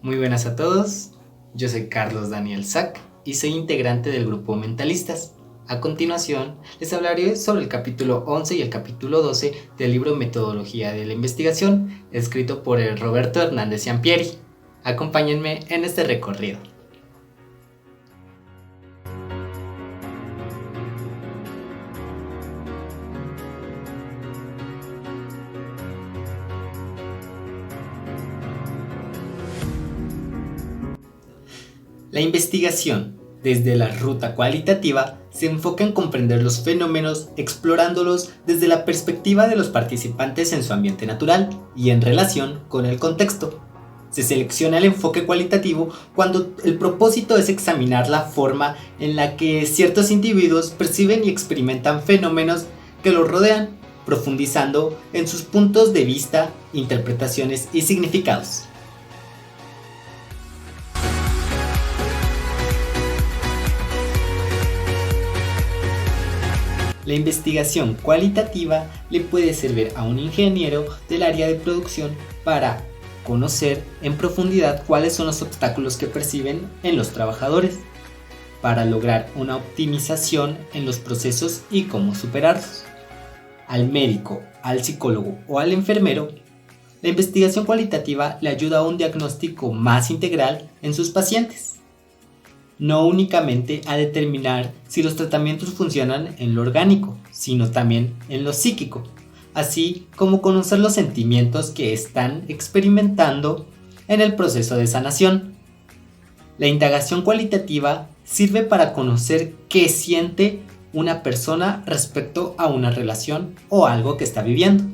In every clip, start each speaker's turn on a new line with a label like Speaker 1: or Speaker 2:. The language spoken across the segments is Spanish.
Speaker 1: Muy buenas a todos, yo soy Carlos Daniel Sack y soy integrante del grupo Mentalistas. A continuación, les hablaré sobre el capítulo 11 y el capítulo 12 del libro Metodología de la Investigación, escrito por el Roberto Hernández Sampieri. Acompáñenme en este recorrido. La investigación, desde la ruta cualitativa, se enfoca en comprender los fenómenos explorándolos desde la perspectiva de los participantes en su ambiente natural y en relación con el contexto. Se selecciona el enfoque cualitativo cuando el propósito es examinar la forma en la que ciertos individuos perciben y experimentan fenómenos que los rodean, profundizando en sus puntos de vista, interpretaciones y significados. La investigación cualitativa le puede servir a un ingeniero del área de producción para conocer en profundidad cuáles son los obstáculos que perciben en los trabajadores, para lograr una optimización en los procesos y cómo superarlos. Al médico, al psicólogo o al enfermero, la investigación cualitativa le ayuda a un diagnóstico más integral en sus pacientes. No únicamente a determinar si los tratamientos funcionan en lo orgánico, sino también en lo psíquico, así como conocer los sentimientos que están experimentando en el proceso de sanación. La indagación cualitativa sirve para conocer qué siente una persona respecto a una relación o algo que está viviendo.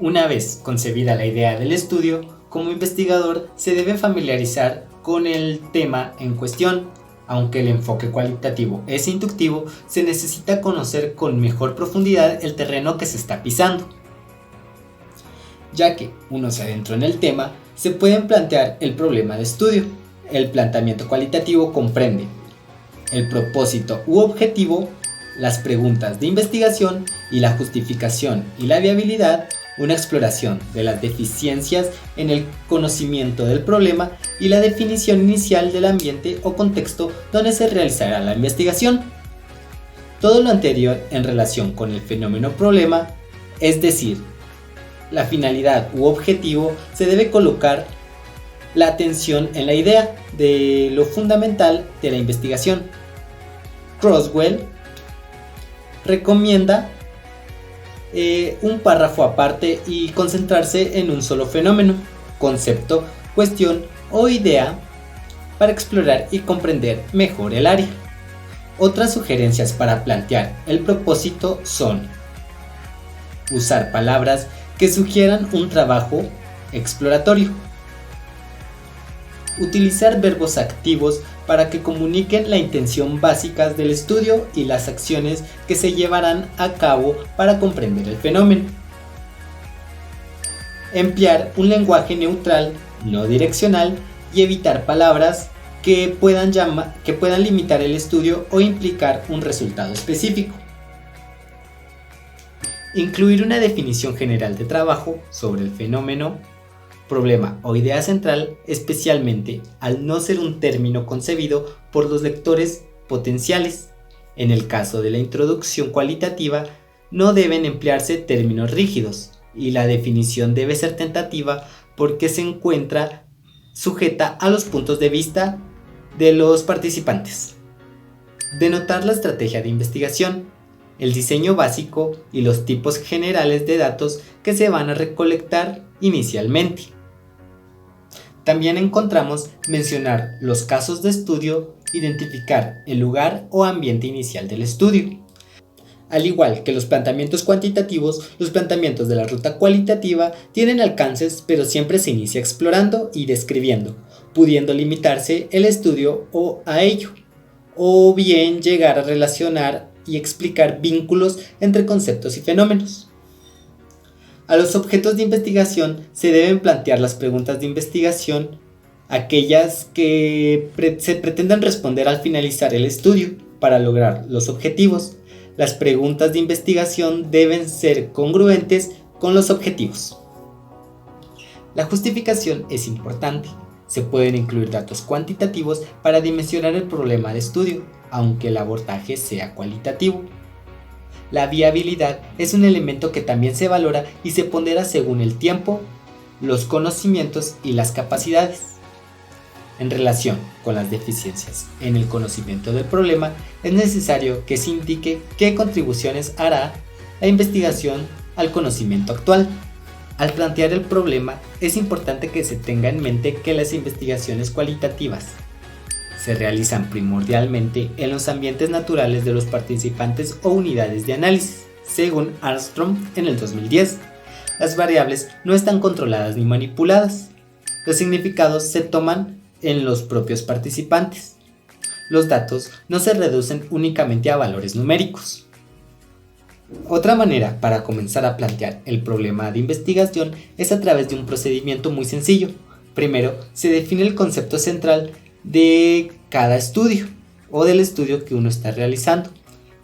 Speaker 1: Una vez concebida la idea del estudio, como investigador se debe familiarizar con el tema en cuestión. Aunque el enfoque cualitativo es inductivo, se necesita conocer con mejor profundidad el terreno que se está pisando. Ya que uno se adentró en el tema, se pueden plantear el problema de estudio. El planteamiento cualitativo comprende el propósito u objetivo, las preguntas de investigación y la justificación y la viabilidad, una exploración de las deficiencias en el conocimiento del problema y la definición inicial del ambiente o contexto donde se realizará la investigación. Todo lo anterior en relación con el fenómeno problema, es decir, la finalidad u objetivo, se debe colocar la atención en la idea de lo fundamental de la investigación. Crosswell recomienda un párrafo aparte y concentrarse en un solo fenómeno, concepto, cuestión o idea para explorar y comprender mejor el área. Otras sugerencias para plantear el propósito son usar palabras que sugieran un trabajo exploratorio, utilizar verbos activos para que comuniquen la intención básica del estudio y las acciones que se llevarán a cabo para comprender el fenómeno. Emplear un lenguaje neutral, no direccional, y evitar palabras que puedan limitar el estudio o implicar un resultado específico. Incluir una definición general de trabajo sobre el fenómeno, problema o idea central, especialmente al no ser un término concebido por los lectores potenciales. En el caso de la introducción cualitativa, no deben emplearse términos rígidos y la definición debe ser tentativa porque se encuentra sujeta a los puntos de vista de los participantes. Denotar la estrategia de investigación, el diseño básico y los tipos generales de datos que se van a recolectar inicialmente. También encontramos mencionar los casos de estudio, identificar el lugar o ambiente inicial del estudio. Al igual que los planteamientos cuantitativos, los planteamientos de la ruta cualitativa tienen alcances, pero siempre se inicia explorando y describiendo, pudiendo limitarse el estudio a ello, o bien llegar a relacionar y explicar vínculos entre conceptos y fenómenos. A los objetos de investigación se deben plantear las preguntas de investigación, aquellas que se pretendan responder al finalizar el estudio para lograr los objetivos. Las preguntas de investigación deben ser congruentes con los objetivos. La justificación es importante. Se pueden incluir datos cuantitativos para dimensionar el problema de estudio, aunque el abordaje sea cualitativo. La viabilidad es un elemento que también se valora y se pondera según el tiempo, los conocimientos y las capacidades. En relación con las deficiencias en el conocimiento del problema, es necesario que se indique qué contribuciones hará la investigación al conocimiento actual. Al plantear el problema, es importante que se tenga en mente que las investigaciones cualitativas se realizan primordialmente en los ambientes naturales de los participantes o unidades de análisis, según Armstrong en el 2010. Las variables no están controladas ni manipuladas. Los significados se toman en los propios participantes. Los datos no se reducen únicamente a valores numéricos. Otra manera para comenzar a plantear el problema de investigación es a través de un procedimiento muy sencillo. Primero, se define el concepto central de cada estudio o del estudio que uno está realizando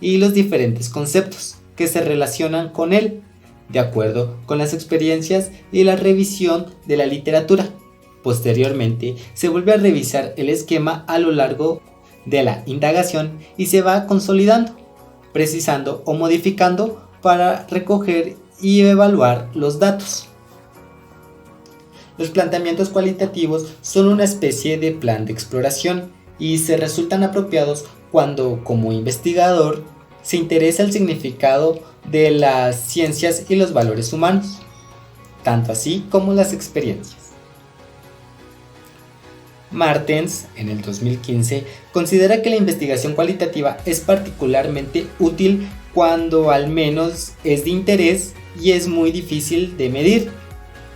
Speaker 1: y los diferentes conceptos que se relacionan con él, de acuerdo con las experiencias y la revisión de la literatura. Posteriormente, se vuelve a revisar el esquema a lo largo de la indagación y se va consolidando, precisando o modificando para recoger y evaluar los datos. Los planteamientos cualitativos son una especie de plan de exploración y se resultan apropiados cuando, como investigador, se interesa el significado de las ciencias y los valores humanos, tanto así como las experiencias. Martens, en el 2015, considera que la investigación cualitativa es particularmente útil cuando al menos es de interés y es muy difícil de medir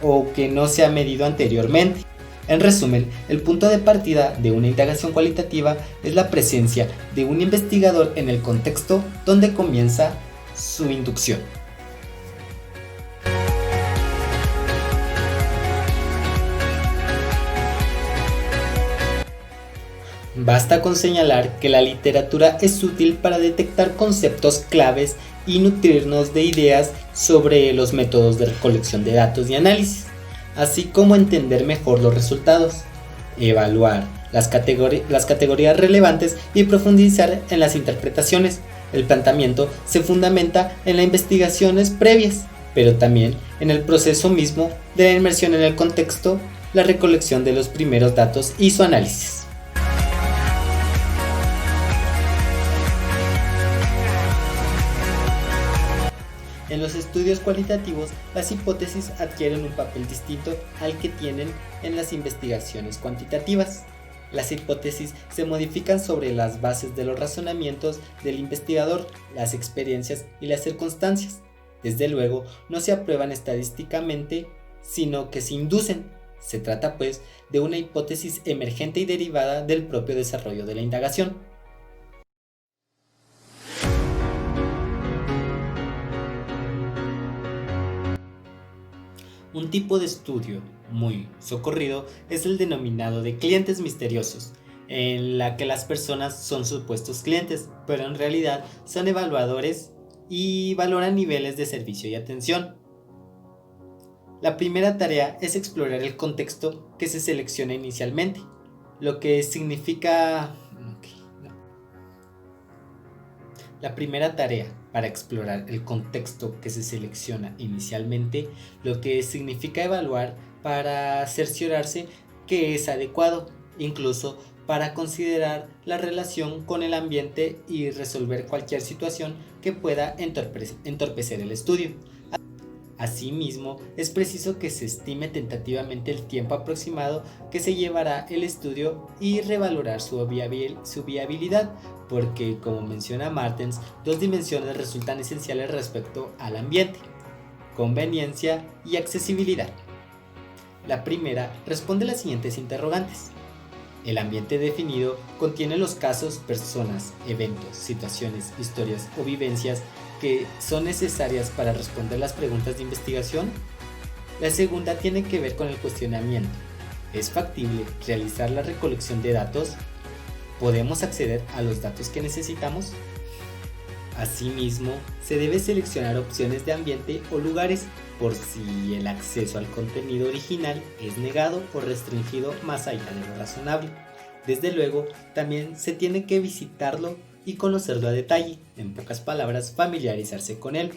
Speaker 1: o que no se ha medido anteriormente. En resumen, el punto de partida de una indagación cualitativa es la presencia de un investigador en el contexto donde comienza su inducción. Basta con señalar que la literatura es útil para detectar conceptos claves y nutrirnos de ideas sobre los métodos de recolección de datos y análisis, así como entender mejor los resultados, evaluar las categorías relevantes y profundizar en las interpretaciones. El planteamiento se fundamenta en las investigaciones previas, pero también en el proceso mismo de la inmersión en el contexto, la recolección de los primeros datos y su análisis. En los estudios cualitativos, las hipótesis adquieren un papel distinto al que tienen en las investigaciones cuantitativas. Las hipótesis se modifican sobre las bases de los razonamientos del investigador, las experiencias y las circunstancias. Desde luego, no se aprueban estadísticamente, sino que se inducen. Se trata, pues, de una hipótesis emergente y derivada del propio desarrollo de la indagación. Un tipo de estudio muy socorrido es el denominado de clientes misteriosos, en la que las personas son supuestos clientes, pero en realidad son evaluadores y valoran niveles de servicio y atención. La primera tarea es explorar el contexto que se selecciona inicialmente, lo que significa... La primera tarea para explorar el contexto que se selecciona inicialmente, lo que significa evaluar para cerciorarse que es adecuado, incluso para considerar la relación con el ambiente y resolver cualquier situación que pueda entorpecer el estudio. Asimismo, es preciso que se estime tentativamente el tiempo aproximado que se llevará el estudio y revalorar su viabilidad, porque, como menciona Martens, dos dimensiones resultan esenciales respecto al ambiente: conveniencia y accesibilidad. La primera responde a las siguientes interrogantes. El ambiente definido contiene los casos, personas, eventos, situaciones, historias o vivencias que son necesarias para responder las preguntas de investigación. La segunda tiene que ver con el cuestionamiento. ¿Es factible realizar la recolección de datos? ¿Podemos acceder a los datos que necesitamos? Asimismo, se debe seleccionar opciones de ambiente o lugares por si el acceso al contenido original es negado o restringido más allá de lo razonable. Desde luego, también se tiene que visitarlo y conocerlo a detalle, en pocas palabras, familiarizarse con él.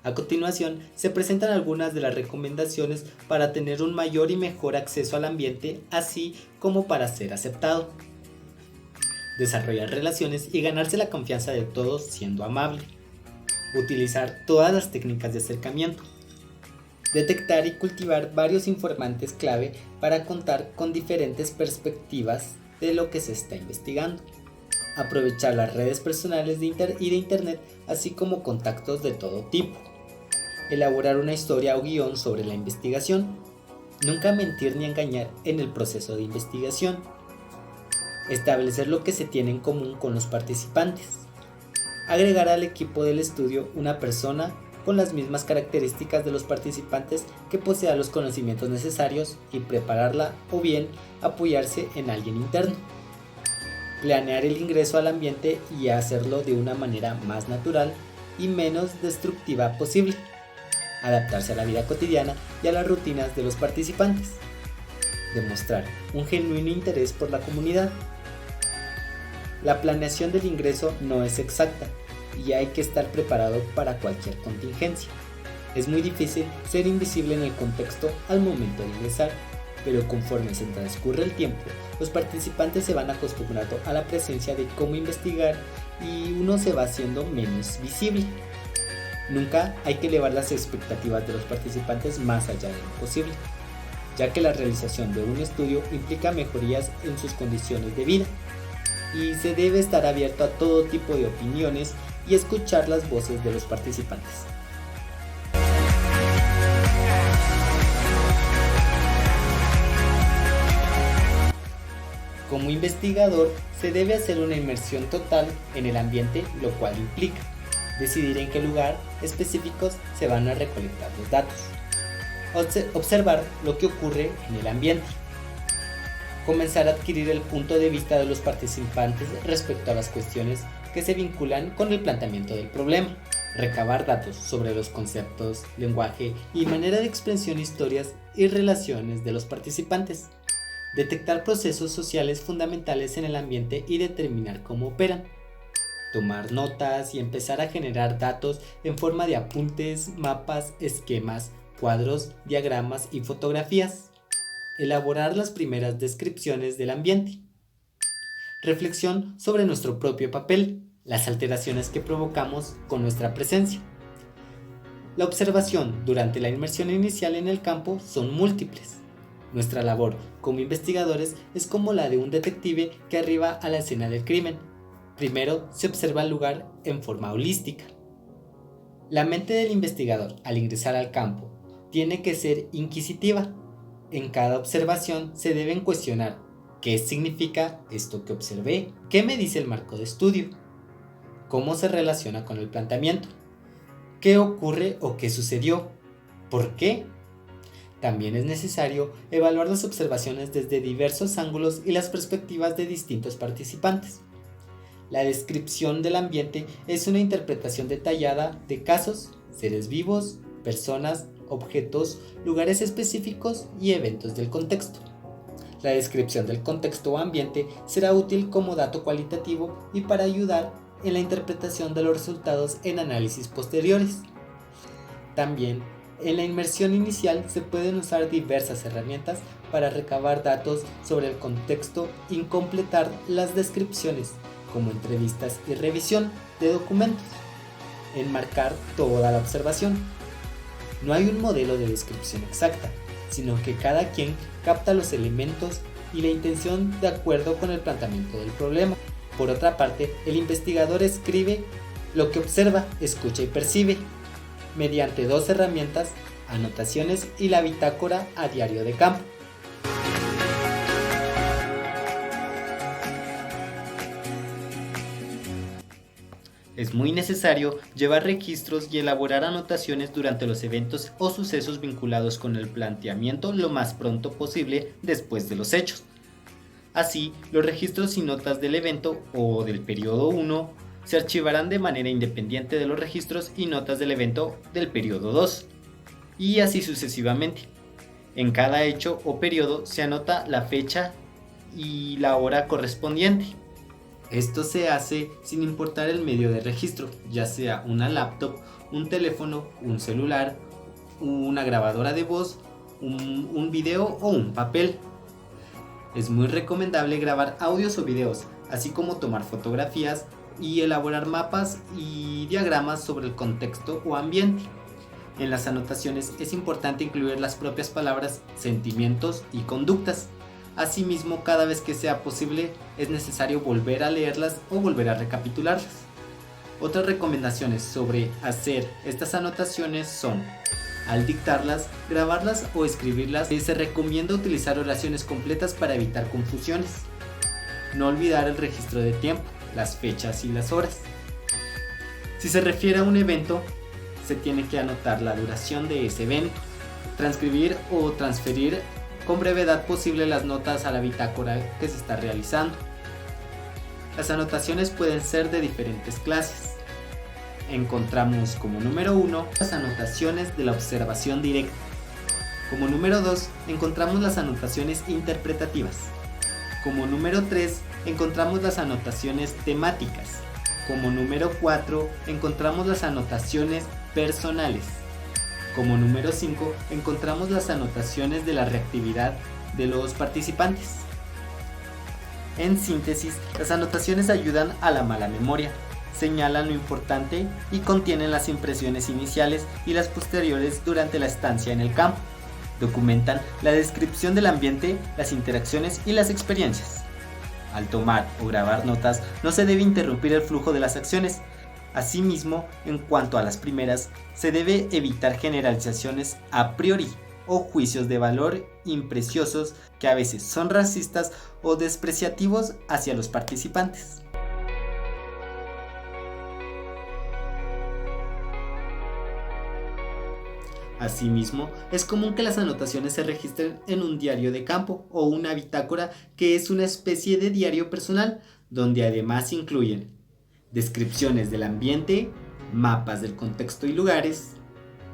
Speaker 1: A continuación, se presentan algunas de las recomendaciones para tener un mayor y mejor acceso al ambiente, así como para ser aceptado. Desarrollar relaciones y ganarse la confianza de todos siendo amable. Utilizar todas las técnicas de acercamiento. Detectar y cultivar varios informantes clave para contar con diferentes perspectivas de lo que se está investigando. Aprovechar las redes personales y de internet, así como contactos de todo tipo. Elaborar una historia o guión sobre la investigación. Nunca mentir ni engañar en el proceso de investigación. Establecer lo que se tiene en común con los participantes. Agregar al equipo del estudio una persona con las mismas características de los participantes que posea los conocimientos necesarios y prepararla, o bien apoyarse en alguien interno. Planear el ingreso al ambiente y hacerlo de una manera más natural y menos destructiva posible. Adaptarse a la vida cotidiana y a las rutinas de los participantes. Demostrar un genuino interés por la comunidad. La planeación del ingreso no es exacta y hay que estar preparado para cualquier contingencia. Es muy difícil ser invisible en el contexto al momento de ingresar, pero conforme se transcurre el tiempo, los participantes se van acostumbrando a la presencia de cómo investigar y uno se va haciendo menos visible. Nunca hay que elevar las expectativas de los participantes más allá de lo posible, ya que la realización de un estudio implica mejorías en sus condiciones de vida y se debe estar abierto a todo tipo de opiniones y escuchar las voces de los participantes. Como investigador, se debe hacer una inmersión total en el ambiente, lo cual implica decidir en qué lugar específicos se van a recolectar los datos, observar lo que ocurre en el ambiente, comenzar a adquirir el punto de vista de los participantes respecto a las cuestiones que se vinculan con el planteamiento del problema, recabar datos sobre los conceptos, lenguaje y manera de expresión, historias y relaciones de los participantes, detectar procesos sociales fundamentales en el ambiente y determinar cómo operan, tomar notas y empezar a generar datos en forma de apuntes, mapas, esquemas, cuadros, diagramas y fotografías. Elaborar las primeras descripciones del ambiente. Reflexión sobre nuestro propio papel, las alteraciones que provocamos con nuestra presencia. La observación durante la inmersión inicial en el campo son múltiples. Nuestra labor como investigadores es como la de un detective que arriba a la escena del crimen. Primero se observa el lugar en forma holística. La mente del investigador al ingresar al campo tiene que ser inquisitiva. En cada observación se deben cuestionar qué significa esto que observé, qué me dice el marco de estudio, cómo se relaciona con el planteamiento, qué ocurre o qué sucedió, por qué. También es necesario evaluar las observaciones desde diversos ángulos y las perspectivas de distintos participantes. La descripción del ambiente es una interpretación detallada de casos, seres vivos, personas, objetos, lugares específicos y eventos del contexto. La descripción del contexto o ambiente será útil como dato cualitativo y para ayudar en la interpretación de los resultados en análisis posteriores. También, en la inmersión inicial se pueden usar diversas herramientas para recabar datos sobre el contexto y completar las descripciones, como entrevistas y revisión de documentos. Enmarcar toda la observación. No hay un modelo de descripción exacta, sino que cada quien capta los elementos y la intención de acuerdo con el planteamiento del problema. Por otra parte, el investigador escribe lo que observa, escucha y percibe, mediante dos herramientas, anotaciones y la bitácora a diario de campo. Es muy necesario llevar registros y elaborar anotaciones durante los eventos o sucesos vinculados con el planteamiento lo más pronto posible después de los hechos. Así, los registros y notas del evento o del periodo 1 se archivarán de manera independiente de los registros y notas del evento del periodo 2, y así sucesivamente. En cada hecho o periodo se anota la fecha y la hora correspondiente. Esto se hace sin importar el medio de registro, ya sea una laptop, un teléfono, un celular, una grabadora de voz, un video o un papel. Es muy recomendable grabar audios o videos, así como tomar fotografías y elaborar mapas y diagramas sobre el contexto o ambiente. En las anotaciones es importante incluir las propias palabras, sentimientos y conductas. Asimismo, cada vez que sea posible, es necesario volver a leerlas o volver a recapitularlas. Otras recomendaciones sobre hacer estas anotaciones son: al dictarlas, grabarlas o escribirlas, se recomienda utilizar oraciones completas para evitar confusiones. No olvidar el registro de tiempo, las fechas y las horas. Si se refiere a un evento, se tiene que anotar la duración de ese evento, transcribir o transferir con brevedad posible las notas a la bitácora que se está realizando. Las anotaciones pueden ser de diferentes clases. Encontramos como número 1 las anotaciones de la observación directa. Como número 2 encontramos las anotaciones interpretativas. Como número 3 encontramos las anotaciones temáticas. Como número 4 encontramos las anotaciones personales. Como número 5 encontramos las anotaciones de la reactividad de los participantes. En síntesis, las anotaciones ayudan a la mala memoria, señalan lo importante y contienen las impresiones iniciales y las posteriores durante la estancia en el campo. Documentan la descripción del ambiente, las interacciones y las experiencias. Al tomar o grabar notas, no se debe interrumpir el flujo de las acciones. Asimismo, en cuanto a las primeras, se debe evitar generalizaciones a priori o juicios de valor impreciosos que a veces son racistas o despreciativos hacia los participantes. Asimismo, es común que las anotaciones se registren en un diario de campo o una bitácora, que es una especie de diario personal, donde además incluyen descripciones del ambiente, mapas del contexto y lugares,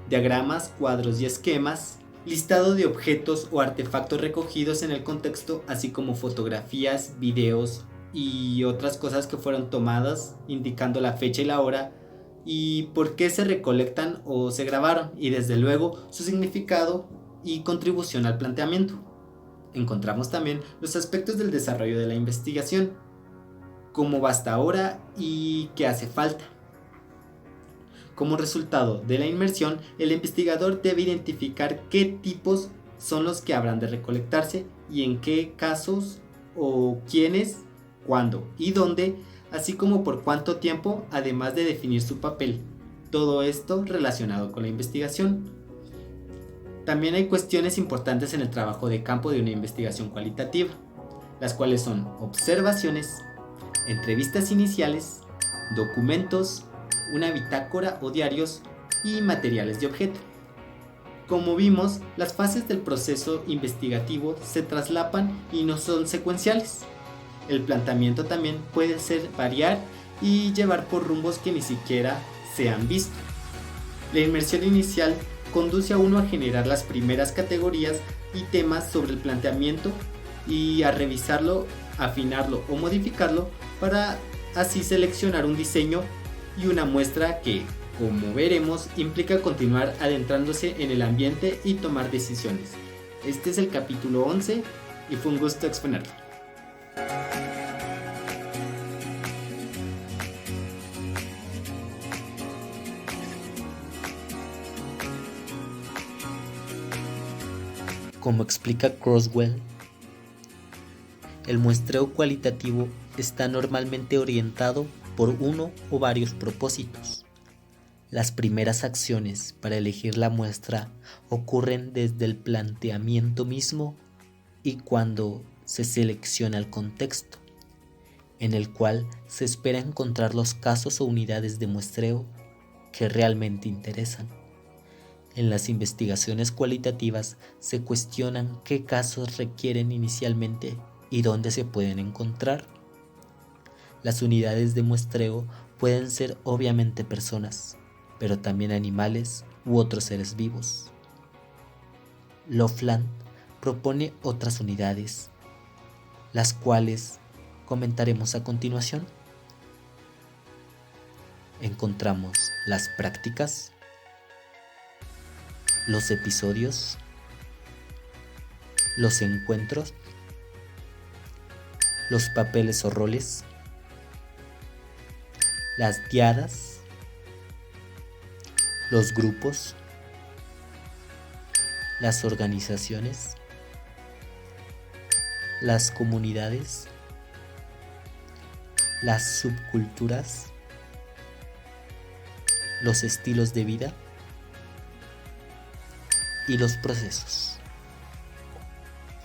Speaker 1: diagramas, cuadros y esquemas, listado de objetos o artefactos recogidos en el contexto, así como fotografías, videos y otras cosas que fueron tomadas, indicando la fecha y la hora y por qué se recolectan o se grabaron, y desde luego su significado y contribución al planteamiento. Encontramos también los aspectos del desarrollo de la investigación, cómo va hasta ahora y qué hace falta. Como resultado de la inmersión, el investigador debe identificar qué tipos son los que habrán de recolectarse y en qué casos o quiénes, cuándo y dónde, así como por cuánto tiempo, además de definir su papel. Todo esto relacionado con la investigación. También hay cuestiones importantes en el trabajo de campo de una investigación cualitativa, las cuales son observaciones, entrevistas iniciales, documentos, una bitácora o diarios y materiales de objeto. Como vimos, las fases del proceso investigativo se traslapan y no son secuenciales. El planteamiento también puede variar y llevar por rumbos que ni siquiera se han visto. La inmersión inicial conduce a uno a generar las primeras categorías y temas sobre el planteamiento y a revisarlo, afinarlo o modificarlo para así seleccionar un diseño y una muestra que, como veremos, implica continuar adentrándose en el ambiente y tomar decisiones. Este es el capítulo 11 y fue un gusto exponerlo.
Speaker 2: Como explica Crosswell, el muestreo cualitativo está normalmente orientado por uno o varios propósitos. Las primeras acciones para elegir la muestra ocurren desde el planteamiento mismo y cuando se selecciona el contexto, en el cual se espera encontrar los casos o unidades de muestreo que realmente interesan. En las investigaciones cualitativas se cuestionan qué casos requieren inicialmente y dónde se pueden encontrar. Las unidades de muestreo pueden ser obviamente personas, pero también animales u otros seres vivos. Loveland propone otras unidades, las cuales comentaremos a continuación. Encontramos las prácticas, los episodios, los encuentros, los papeles o roles, las diadas, los grupos, las organizaciones, las comunidades, las subculturas, los estilos de vida y los procesos.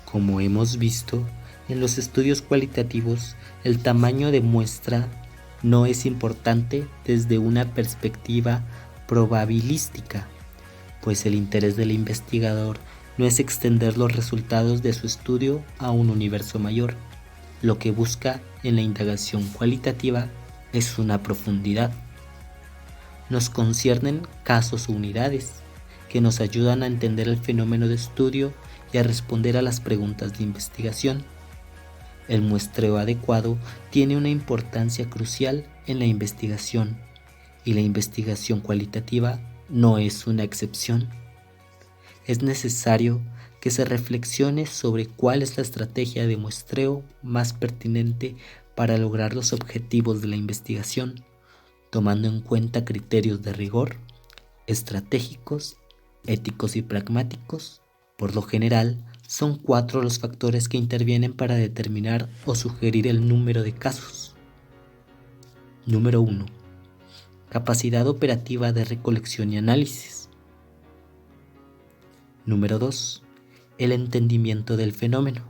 Speaker 2: Como hemos visto, en los estudios cualitativos, el tamaño de muestra no es importante desde una perspectiva probabilística, pues el interés del investigador no es extender los resultados de su estudio a un universo mayor. Lo que busca en la indagación cualitativa es una profundidad. Nos conciernen casos o unidades que nos ayudan a entender el fenómeno de estudio y a responder a las preguntas de investigación. El muestreo adecuado tiene una importancia crucial en la investigación, y la investigación cualitativa no es una excepción. Es necesario que se reflexione sobre cuál es la estrategia de muestreo más pertinente para lograr los objetivos de la investigación, tomando en cuenta criterios de rigor, estratégicos, éticos y pragmáticos. Por lo general, son 4 los factores que intervienen para determinar o sugerir el número de casos. Número 1. Capacidad operativa de recolección y análisis. Número 2. El entendimiento del fenómeno.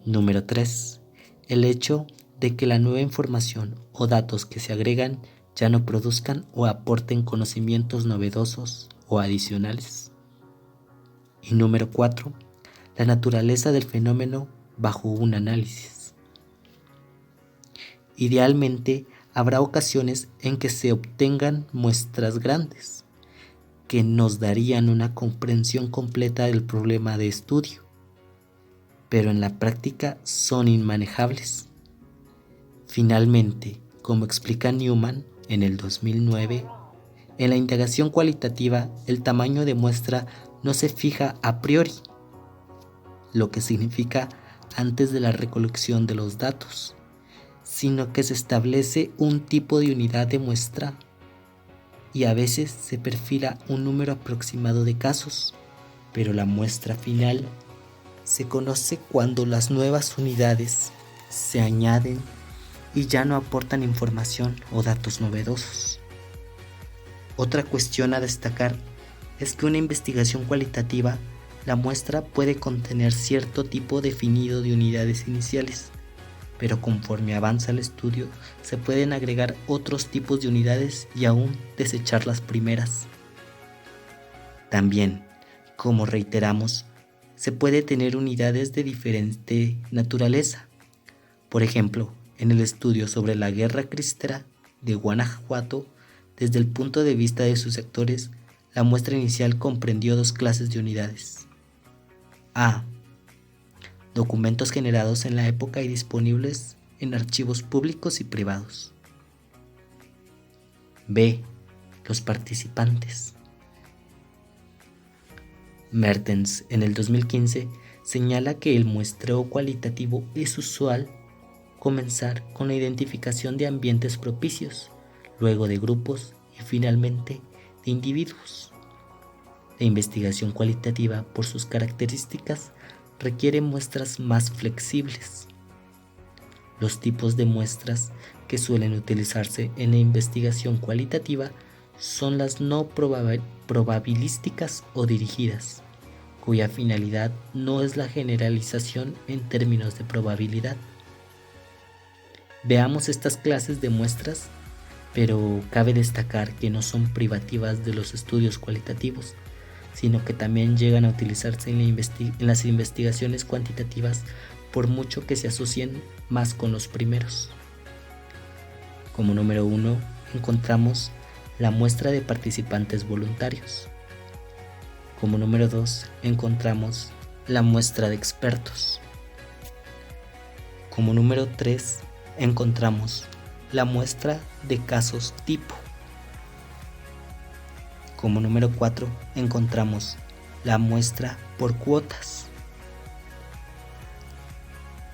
Speaker 2: Número 3. El hecho de que la nueva información o datos que se agregan ya no produzcan o aporten conocimientos novedosos o adicionales. Y número 4. La naturaleza del fenómeno bajo un análisis. Idealmente, habrá ocasiones en que se obtengan muestras grandes, que nos darían una comprensión completa del problema de estudio, pero en la práctica son inmanejables. Finalmente, como explica Newman en el 2009, en la indagación cualitativa el tamaño de muestra no se fija a priori, lo que significa antes de la recolección de los datos, sino que se establece un tipo de unidad de muestra y a veces se perfila un número aproximado de casos, pero la muestra final se conoce cuando las nuevas unidades se añaden y ya no aportan información o datos novedosos. Otra cuestión a destacar es que una investigación cualitativa, la muestra puede contener cierto tipo definido de unidades iniciales, pero conforme avanza el estudio se pueden agregar otros tipos de unidades y aún desechar las primeras. También, como reiteramos, se puede tener unidades de diferente naturaleza. Por ejemplo, en el estudio sobre la guerra cristera de Guanajuato, desde el punto de vista de sus sectores, la muestra inicial comprendió 2 clases de unidades. A. Documentos generados en la época y disponibles en archivos públicos y privados. B. Los participantes. Mertens, en el 2015, señala que el muestreo cualitativo es usual comenzar con la identificación de ambientes propicios, luego de grupos y finalmente de individuos. La investigación cualitativa, por sus características, requiere muestras más flexibles. Los tipos de muestras que suelen utilizarse en la investigación cualitativa son las no probabilísticas o dirigidas, cuya finalidad no es la generalización en términos de probabilidad. Veamos estas clases de muestras, pero cabe destacar que no son privativas de los estudios cualitativos, sino que también llegan a utilizarse en las investigaciones cuantitativas, por mucho que se asocien más con los primeros. Como número 1 encontramos la muestra de participantes voluntarios. Como número 2 encontramos la muestra de expertos. Como número 3 encontramos la muestra de casos tipo. Como número 4 encontramos la muestra por cuotas.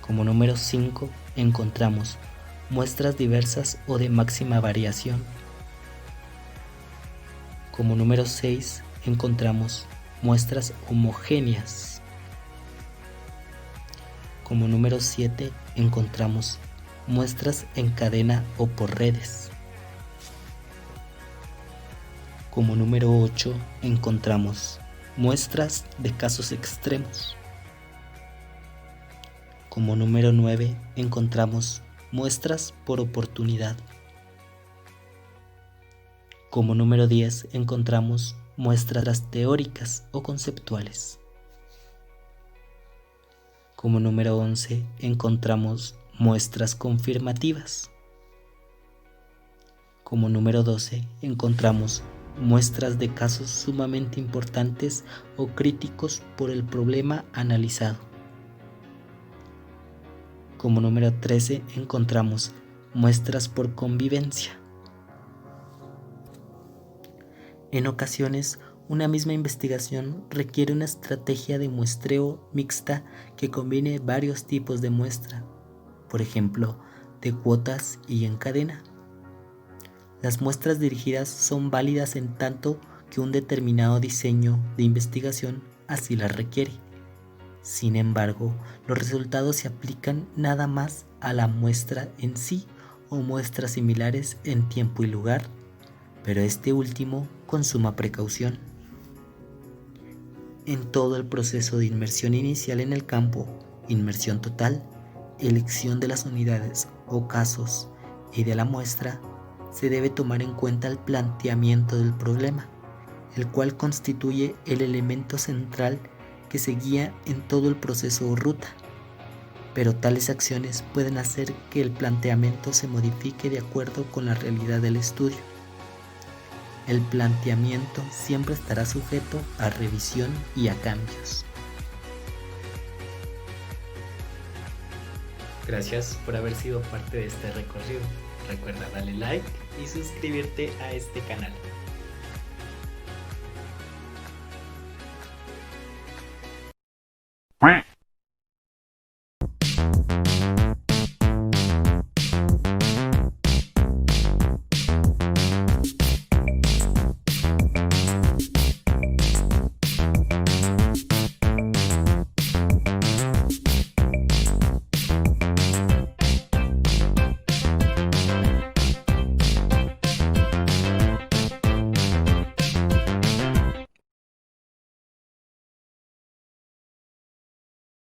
Speaker 2: Como número 5 encontramos muestras diversas o de máxima variación. Como número 6 encontramos muestras homogéneas. Como número 7 encontramos muestras en cadena o por redes. Como número 8 encontramos muestras de casos extremos. Como número 9 encontramos muestras por oportunidad. Como número 10 encontramos muestras teóricas o conceptuales. Como número 11 encontramos muestras confirmativas. Como número 12 encontramos muestras de casos sumamente importantes o críticos por el problema analizado. Como número 13 encontramos muestras por convivencia. En ocasiones, una misma investigación requiere una estrategia de muestreo mixta que combine varios tipos de muestra, por ejemplo, de cuotas y en cadena. Las muestras dirigidas son válidas en tanto que un determinado diseño de investigación así las requiere. Sin embargo, los resultados se aplican nada más a la muestra en sí o muestras similares en tiempo y lugar, pero este último con suma precaución. En todo el proceso de inmersión inicial en el campo, inmersión total, elección de las unidades o casos y de la muestra, se debe tomar en cuenta el planteamiento del problema, el cual constituye el elemento central que se guía en todo el proceso o ruta, pero tales acciones pueden hacer que el planteamiento se modifique de acuerdo con la realidad del estudio. El planteamiento siempre estará sujeto a revisión y a cambios. Gracias por haber sido parte de este recorrido. Recuerda darle like y suscribirte a este canal.